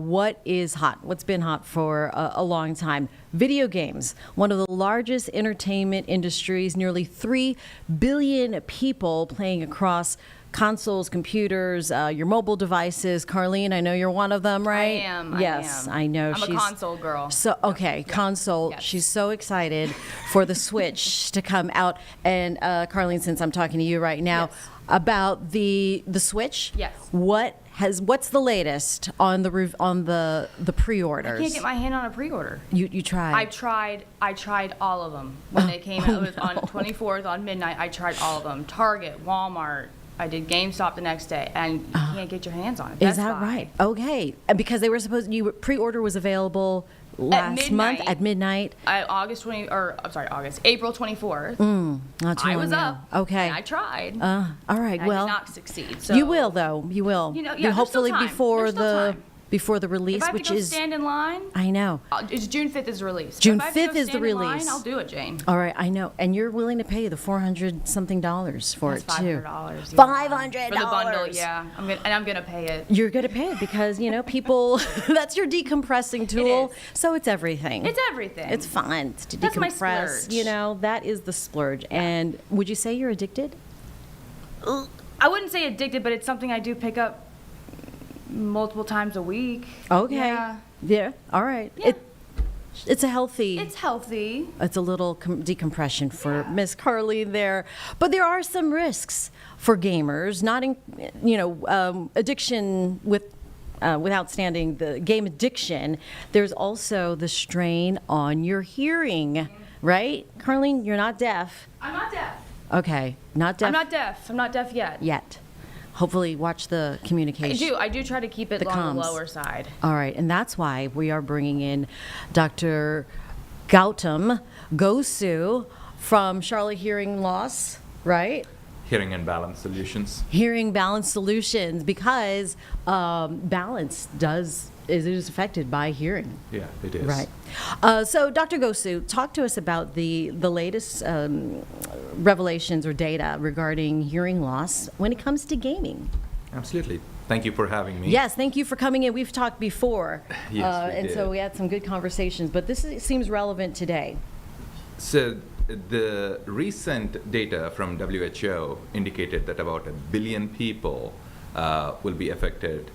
What is hot? What's been hot for a long time? Video games, one of the largest entertainment industries, nearly 3 billion people playing across consoles, computers, your mobile devices. Carlene, I know you're one of them, right? I am. Yes, I know. I'm a console girl. So, okay, console. Yes. She's so excited for the Switch to come out. And Carlene, since I'm talking to you right now, Yes. about the Switch. Yes. What's the latest on the pre-orders? I can't get my hand on a pre-order. You tried. I tried all of them when they came out. It was on 24th on midnight. I tried all of them. Target, Walmart. I did GameStop the next day, and you can't get your hands on it. Is that right? Okay, and because they were supposed, pre-order was available last month at midnight. April 24th. Not too I long was ago. up. Okay. And I tried. All right. I Well, did not succeed. So you will though. You will. You know, yeah, hopefully there's still time. There's still time. Before the release, if I have which to go is stand in line, I know. It's June 5th is the release. June If I have to 5th go is the stand in line, release. I'll do it, Jane. All right, I know, and you're willing to pay the $400 something for That's it too. $500. $500 for the bundle. Yeah, I'm gonna pay it. You're going to pay it because, people, that's your decompressing tool. is. So it's everything. It's everything. It's fun to That's my decompress. splurge. That is the splurge. And would you say you're addicted? I wouldn't say addicted, but it's something I do pick up multiple times a week. Okay. Yeah. All right. Yeah. It's a healthy. It's healthy. It's a little decompression for Miss Carlene there, but there are some risks for gamers. Not addiction without the game addiction. There's also the strain on your hearing, right? Carlene, you're not deaf. I'm not deaf. Okay, not deaf. I'm not deaf. I'm not deaf yet. Yet. Hopefully, watch the communication. I do try to keep it on the lower side. All right, and that's why we are bringing in Dr. Gosu from Charlotte Hearing Loss, right? Hearing and Balance Solutions. Hearing Balance Solutions, because balance is affected by hearing. Yeah, it is. Right. So, Dr. Gosu, talk to us about the latest revelations or data regarding hearing loss when it comes to gaming. Absolutely. Thank you for having me. Yes, thank you for coming in. We've talked before. Yes, we and did. so we had some good conversations, but seems relevant today. So the recent data from WHO indicated that about 1 billion people will be affected.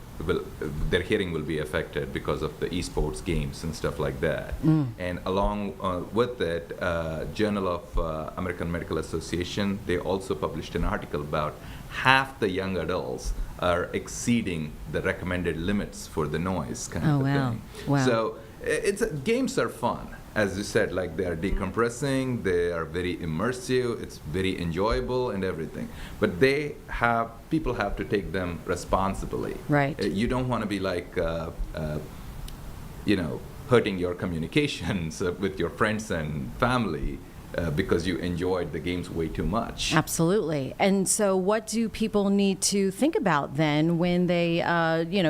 Their hearing will be affected because of the esports games and stuff like that. And along with that, Journal of American Medical Association, they also published an article about half the young adults are exceeding the recommended limits for the noise kind of thing. Wow. So games are fun. As you said, like they are decompressing, they are very immersive, it's very enjoyable and everything. But people have to take them responsibly. Right. You don't want to be like, hurting your communications with your friends and family because you enjoyed the games way too much. Absolutely. And so what do people need to think about then when they,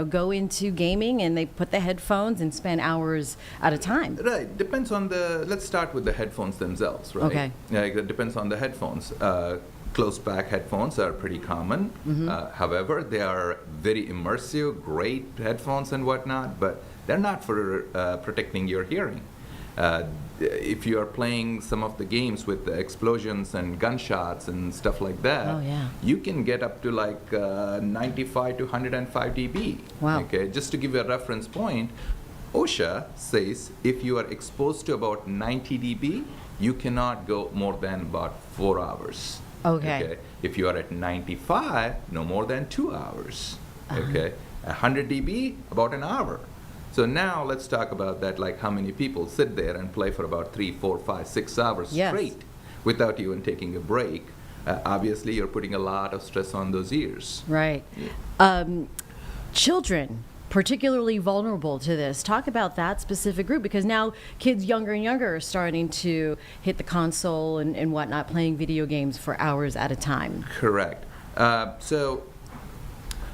go into gaming and they put the headphones and spend hours at a time? Right. Depends on let's start with the headphones themselves, right? Okay. It depends on the headphones. Closed back headphones are pretty common. However, they are very immersive, great headphones and whatnot, but they're not for protecting your hearing. If you are playing some of the games with the explosions and gunshots and stuff like that, you can get up to like 95 to 105 dB. Wow. Okay, just to give you a reference point, OSHA says if you are exposed to about 90 dB, you cannot go more than about 4 hours. Okay. If you are at 95, no more than 2 hours. Okay. 100 dB, about an hour. So now let's talk about that, like how many people sit there and play for about 3, 4, 5, 6 hours straight without even taking a break. Obviously, you're putting a lot of stress on those ears. Right. Yeah. Children, particularly vulnerable to this. Talk about that specific group, because now kids younger and younger are starting to hit the console and whatnot, playing video games for hours at a time. Correct. So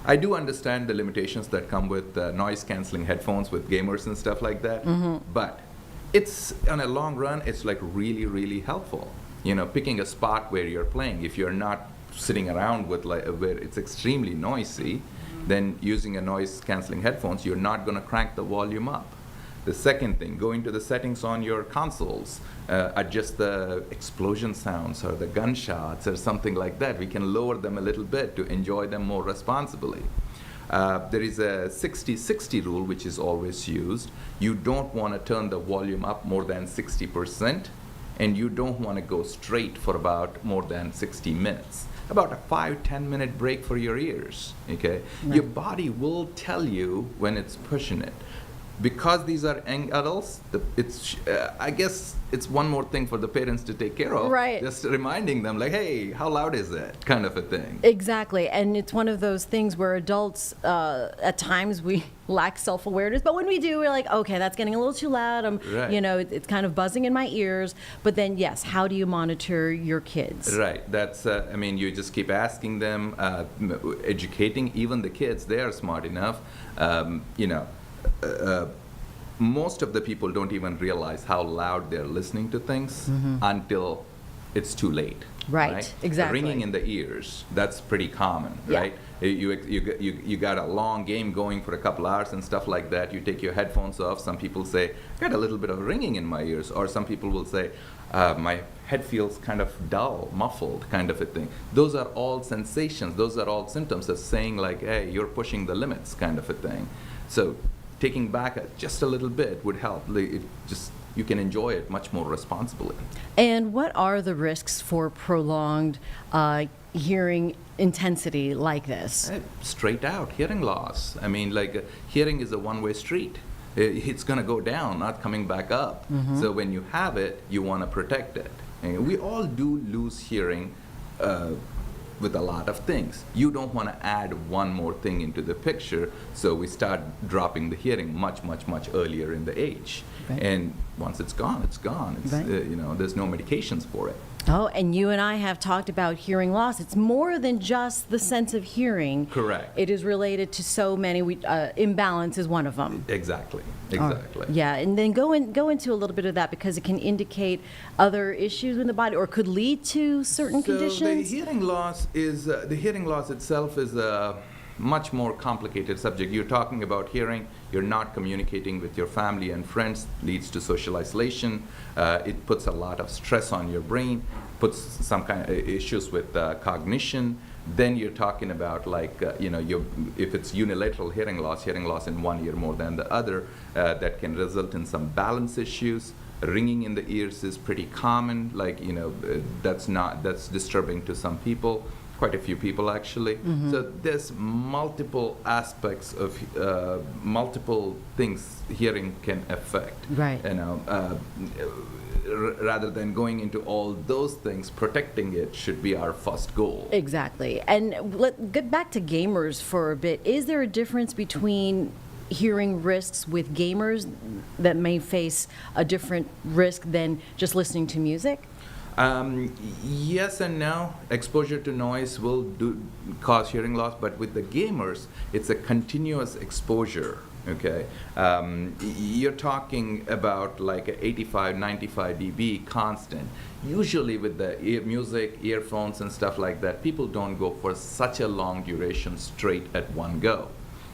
I do understand the limitations that come with noise canceling headphones with gamers and stuff like that, but it's on a long run, it's like really, really helpful. Picking a spot where you're playing, if you're not sitting around with where it's extremely noisy, then using a noise canceling headphones, you're not going to crank the volume up. The second thing, go into the settings on your consoles, adjust the explosion sounds or the gunshots or something like that. We can lower them a little bit to enjoy them more responsibly. There is a 60-60 rule, which is always used. You don't want to turn the volume up more than 60%, and you don't want to go straight for about more than 60 minutes. About a 5-10 minute break for your ears, okay? Right. Your body will tell you when it's pushing it. Because these are young adults, I guess it's one more thing for the parents to take care of. Right. Just reminding them, like, hey, how loud is it? Kind of a thing. Exactly. And it's one of those things where adults, at times, we lack self-awareness. But when we do, we're like, okay, that's getting a little too loud. Right. It's kind of buzzing in my ears. But then, yes, how do you monitor your kids? Right. That's, you just keep asking them, educating even the kids. They are smart enough. Most of the people don't even realize how loud they're listening to things until it's too late. Right, exactly. Ringing in the ears, that's pretty common, Yeah. right? You got a long game going for a couple hours and stuff like that. You take your headphones off. Some people say, I got a little bit of ringing in my ears. Or some people will say, my head feels kind of dull, muffled, kind of a thing. Those are all sensations. Those are all symptoms of saying, like, hey, you're pushing the limits, kind of a thing. So taking back just a little bit would help. You can enjoy it much more responsibly. And what are the risks for prolonged hearing intensity like this? Straight out, hearing loss. Hearing is a one-way street. It's going to go down, not coming back up. So when you have it, you want to protect it. And we all do lose hearing with a lot of things. You don't want to add one more thing into the picture, so we start dropping the hearing much, much, much earlier in the age. Right. And once it's gone, it's gone. It's, Right. There's no medications for it. Oh, and you and I have talked about hearing loss. It's more than just the sense of hearing. Correct. It is related to so many. Imbalance is one of them. Exactly. Yeah, and then go into a little bit of that, because it can indicate other issues in the body or could lead to certain conditions. The hearing loss itself is a much more complicated subject. You're talking about hearing, you're not communicating with your family and friends, leads to social isolation. It puts a lot of stress on your brain, puts some kind of issues with cognition. Then you're talking about, like, if it's unilateral hearing loss in one ear more than the other, that can result in some balance issues. Ringing in the ears is pretty common, that's disturbing to some people, quite a few people actually. So there's multiple aspects of multiple things hearing can affect. Right. Rather than going into all those things, protecting it should be our first goal. Exactly. And let's get back to gamers for a bit. Is there a difference between hearing risks with gamers that may face a different risk than just listening to music? Yes and no. Exposure to noise will cause hearing loss, but with the gamers, it's a continuous exposure. Okay, you're talking about like 85, 95 dB constant. Usually with the music, earphones and stuff like that, people don't go for such a long duration straight at one go.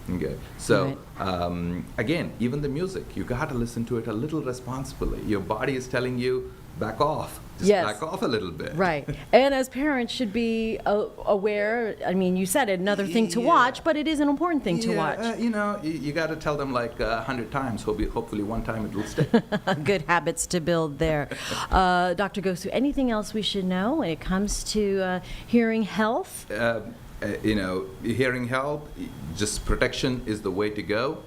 Okay, so Right. Again, even the music, you got to listen to it a little responsibly. Your body is telling you, back off. Just Yes. back off a little bit. Right. And as parents should be aware. I mean, you said it, another thing to Yeah. watch, but it is an important thing to watch. You got to tell them like 100 times. Hopefully one time it will stick. Good habits to build there. Dr. Gosu, anything else we should know when it comes to hearing health? Hearing health, just protection is the way to go.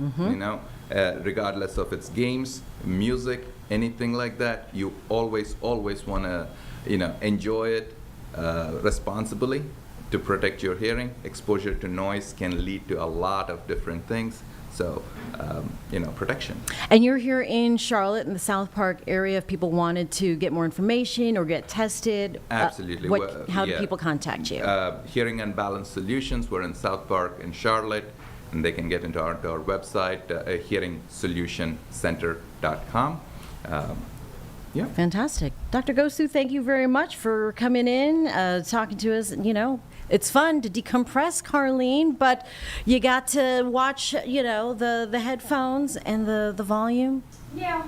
Regardless of its games, music, anything like that, you always want to, enjoy it responsibly to protect your hearing. Exposure to noise can lead to a lot of different things. So, protection. And you're here in Charlotte, in the South Park area. If people wanted to get more information or get tested, Absolutely. How do people contact you? Hearing and Balance Solutions. We're in South Park in Charlotte, and they can get into our website, hearingsolutioncenter.com. Yeah. Fantastic. Dr. Gosu, thank you very much for coming in, talking to us, it's fun to decompress, Carlene, but you got to watch, the headphones and the volume. Yeah.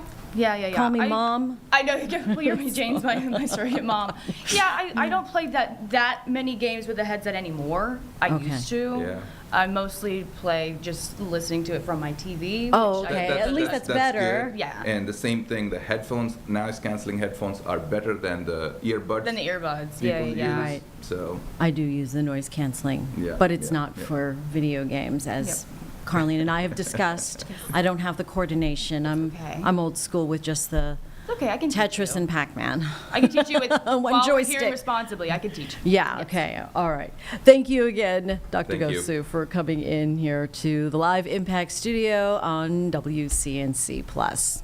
Call me Mom. I know, you can clear me, James, my surrogate mom. Yeah, I don't play that many games with a headset anymore. I used to. Yeah. I mostly play just listening to it from my TV. Oh, which okay. At least that's better. good. Yeah. And the same thing, the headphones, noise canceling headphones are better than the earbuds. Than the earbuds. people Yeah. use. Right. So, I do use the noise canceling, Yeah, but it's yeah, not yeah. for video games, as Carlene and I have discussed. I don't have the coordination. okay. I'm old school with just the It's okay, I can teach Tetris you. and Pac-Man. I can teach you with One while we're joystick. hearing responsibly. I can teach. Yeah, okay, all right. Thank you again, Dr. Thank you. Gosu, for coming in here to the Live Impact Studio on WCNC Plus.